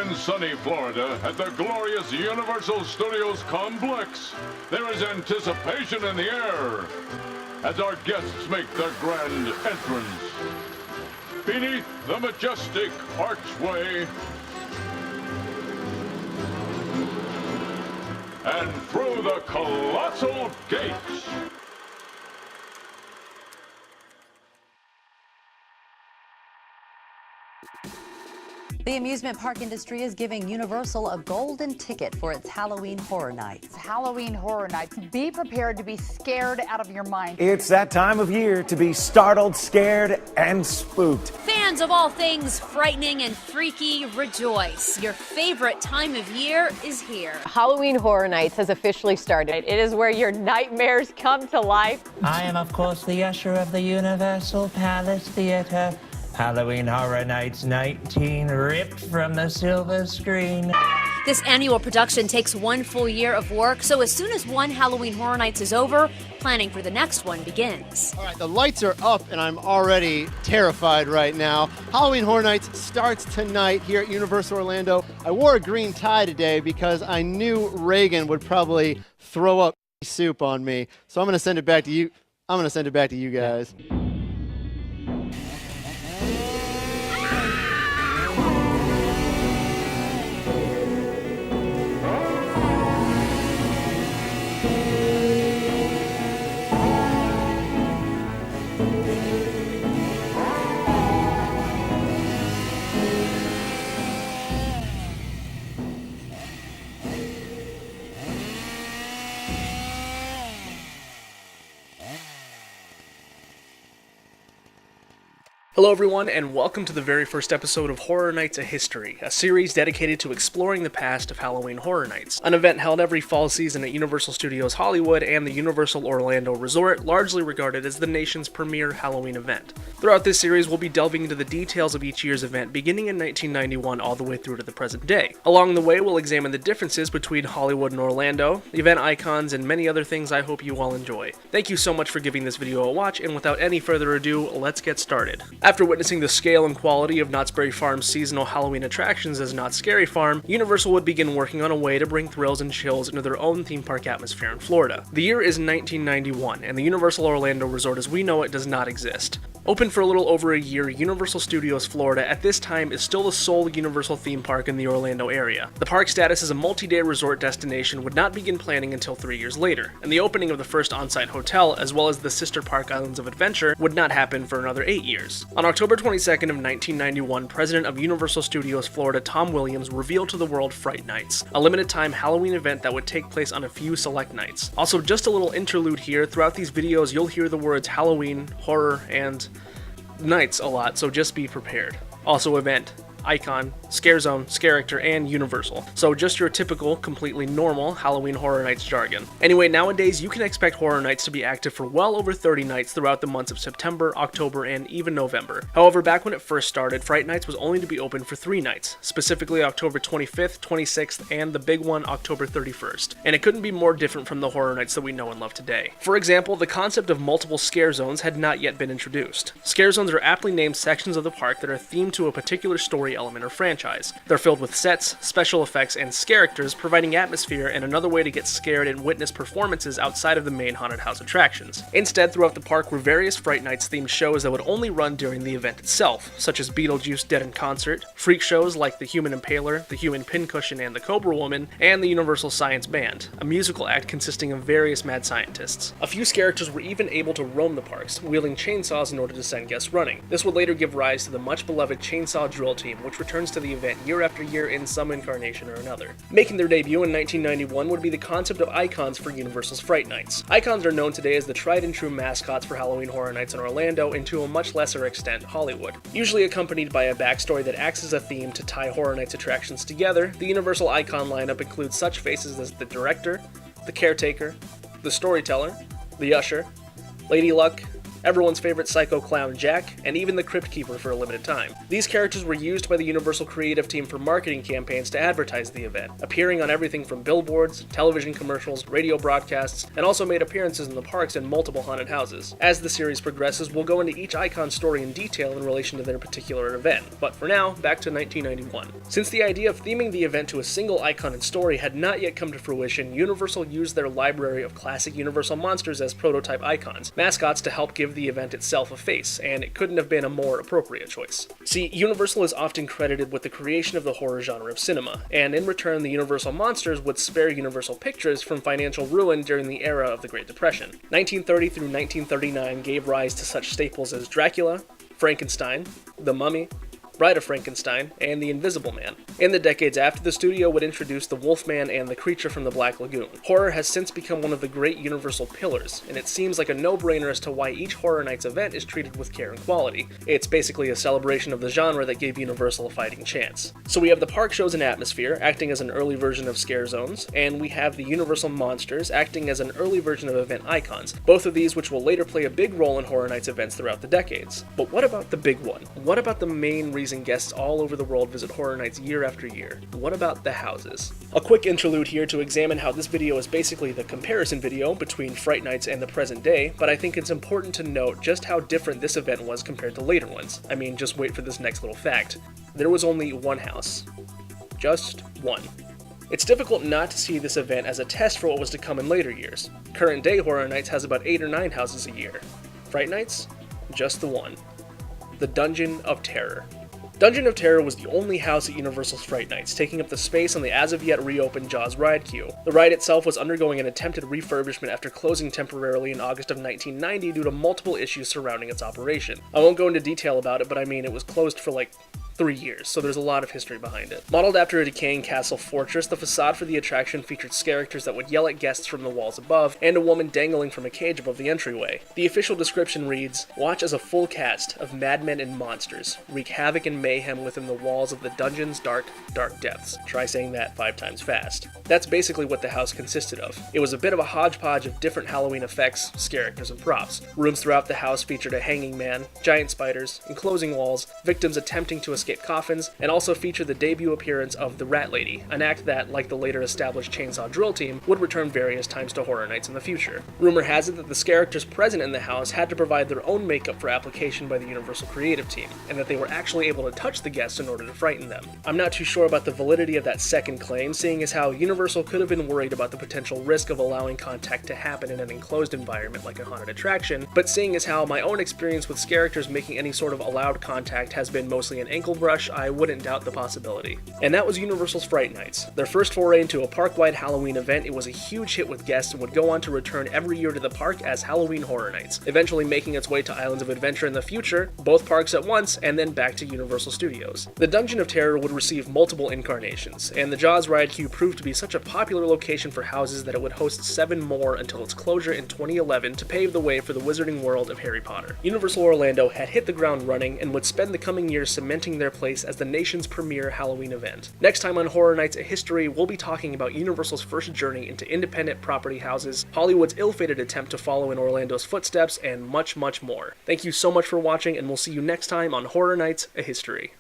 in sunny Florida at the glorious Universal Studios complex, there is anticipation in the air as our guests make their grand entrance. Beneath the majestic archway and through the colossal gates. The amusement park industry is giving Universal a golden ticket for its Halloween Horror Nights. Halloween Horror Nights. Be prepared to be scared out of your mind. It's that time of year to be startled, scared, and spooked. Fans of all things frightening and freaky, rejoice. Your favorite time of year is here. Halloween Horror Nights has officially started. It is where your nightmares come to life. I am, of course, the usher of the Universal Palace Theater. Halloween Horror Nights 19, ripped from the silver screen. This annual production takes one full year of work, so as soon as one Halloween Horror Nights is over, planning for the next one begins. All right, the lights are up and I'm already terrified right now. Halloween Horror Nights starts tonight here at Universal Orlando. I wore a green tie today because I knew Reagan would probably throw up soup on me. So I'm going to send it back to you. I'm going to send it back to you guys. Hello everyone, and welcome to the very first episode of Horror Nights: A History, a series dedicated to exploring the past of Halloween Horror Nights, an event held every fall season at Universal Studios Hollywood and the Universal Orlando Resort, largely regarded as the nation's premier Halloween event. Throughout this series, we'll be delving into the details of each year's event, beginning in 1991 all the way through to the present day. Along the way, we'll examine the differences between Hollywood and Orlando, event icons, and many other things I hope you all enjoy. Thank you so much for giving this video a watch, and without any further ado, let's get started. After witnessing the scale and quality of Knott's Berry Farm's seasonal Halloween attractions as Knott's Scary Farm, Universal would begin working on a way to bring thrills and chills into their own theme park atmosphere in Florida. The year is 1991, and the Universal Orlando Resort as we know it does not exist. Open for a little over a year, Universal Studios Florida at this time is still the sole Universal theme park in the Orlando area. The park's status as a multi-day resort destination would not begin planning until 3 years later, and the opening of the first on-site hotel, as well as the sister park Islands of Adventure, would not happen for another 8 years. On October 22nd of 1991, President of Universal Studios Florida Tom Williams revealed to the world Fright Nights, a limited-time Halloween event that would take place on a few select nights. Also, just a little interlude here, throughout these videos you'll hear the words Halloween, horror, and nights a lot, so just be prepared. Also, event, icon, scare zone, character, and Universal. So just your typical, completely normal Halloween Horror Nights jargon. Anyway, nowadays you can expect Horror Nights to be active for well over 30 nights throughout the months of September, October, and even November. However, back when it first started, Fright Nights was only to be open for 3 nights, specifically October 25th, 26th, and the big one, October 31st. And it couldn't be more different from the Horror Nights that we know and love today. For example, the concept of multiple scare zones had not yet been introduced. Scare zones are aptly named sections of the park that are themed to a particular story element or franchise. They're filled with sets, special effects, and characters, providing atmosphere and another way to get scared and witness performances outside of the main haunted house attractions. Instead, throughout the park were various Fright Nights themed shows that would only run during the event itself, such as Beetlejuice Dead in Concert, freak shows like the Human Impaler, the Human Pincushion and the Cobra Woman, and the Universal Science Band, a musical act consisting of various mad scientists. A few characters were even able to roam the parks, wielding chainsaws in order to send guests running. This would later give rise to the much beloved Chainsaw Drill Team, which returns to the event year after year in some incarnation or another. Making their debut in 1991 would be the concept of icons for Universal's Fright Nights. Icons are known today as the tried and true mascots for Halloween Horror Nights in Orlando and to a much lesser extent Hollywood. Usually accompanied by a backstory that acts as a theme to tie Horror Nights attractions together, the Universal icon lineup includes such faces as the director, the caretaker, the storyteller, the usher, Lady Luck, everyone's favorite psycho clown Jack, and even the Crypt Keeper for a limited time. These characters were used by the Universal creative team for marketing campaigns to advertise the event, appearing on everything from billboards, television commercials, radio broadcasts, and also made appearances in the parks and multiple haunted houses. As the series progresses, we'll go into each icon's story in detail in relation to their particular event, but for now, back to 1991. Since the idea of theming the event to a single icon and story had not yet come to fruition, Universal used their library of classic Universal monsters as prototype icons, mascots to help give the event itself a face, and it couldn't have been a more appropriate choice. See, Universal is often credited with the creation of the horror genre of cinema, and in return the Universal monsters would spare Universal Pictures from financial ruin during the era of the Great Depression. 1930 through 1939 gave rise to such staples as Dracula, Frankenstein, The Mummy, Bride of Frankenstein, and The Invisible Man. In the decades after, the studio would introduce the Wolfman and the Creature from the Black Lagoon. Horror has since become one of the great Universal pillars, and it seems like a no-brainer as to why each Horror Nights event is treated with care and quality. It's basically a celebration of the genre that gave Universal a fighting chance. So we have the park shows and atmosphere, acting as an early version of scare zones, and we have the Universal monsters, acting as an early version of event icons, both of these which will later play a big role in Horror Nights events throughout the decades. But what about the big one? What about the main reason guests all over the world visit Horror Nights year after year? What about the houses? A quick interlude here to examine how this video is basically the comparison video between Fright Nights and the present day, but I think it's important to note just how different this event was compared to later ones. I mean, just wait for this next little fact. There was only one house. Just one. It's difficult not to see this event as a test for what was to come in later years. Current day Horror Nights has about 8 or 9 houses a year. Fright Nights? Just the one. The Dungeon of Terror. Dungeon of Terror was the only house at Universal's Fright Nights, taking up the space on the as-of-yet reopened Jaws ride queue. The ride itself was undergoing an attempted refurbishment after closing temporarily in August of 1990 due to multiple issues surrounding its operation. I won't go into detail about it, but I mean it was closed for like 3 years, so there's a lot of history behind it. Modeled after a decaying castle fortress, the facade for the attraction featured characters that would yell at guests from the walls above, and a woman dangling from a cage above the entryway. The official description reads, "Watch as a full cast of madmen and monsters wreak havoc and mayhem within the walls of the dungeon's dark, dark depths." Try saying that 5 times fast. That's basically what the house consisted of. It was a bit of a hodgepodge of different Halloween effects, characters, and props. Rooms throughout the house featured a hanging man, giant spiders, enclosing walls, victims attempting to escape coffins, and also featured the debut appearance of the Rat Lady, an act that, like the later established Chainsaw Drill Team, would return various times to Horror Nights in the future. Rumor has it that the characters present in the house had to provide their own makeup for application by the Universal creative team, and that they were actually able to touch the guests in order to frighten them. I'm not too sure about the validity of that second claim, seeing as how Universal could have been worried about the potential risk of allowing contact to happen in an enclosed environment like a haunted attraction, but seeing as how my own experience with characters making any sort of allowed contact has been mostly an ankle brush, I wouldn't doubt the possibility. And that was Universal's Fright Nights. Their first foray into a park-wide Halloween event, it was a huge hit with guests and would go on to return every year to the park as Halloween Horror Nights, eventually making its way to Islands of Adventure in the future, both parks at once, and then back to Universal Studios. The Dungeon of Terror would receive multiple incarnations, and the Jaws ride queue proved to be such a popular location for houses that it would host 7 more until its closure in 2011 to pave the way for the wizarding world of Harry Potter. Universal Orlando had hit the ground running and would spend the coming years cementing their place as the nation's premier Halloween event. Next time on Horror Nights: A History, we'll be talking about Universal's first journey into independent property houses, Hollywood's ill-fated attempt to follow in Orlando's footsteps, and much, much more. Thank you so much for watching, and we'll see you next time on Horror Nights: A History.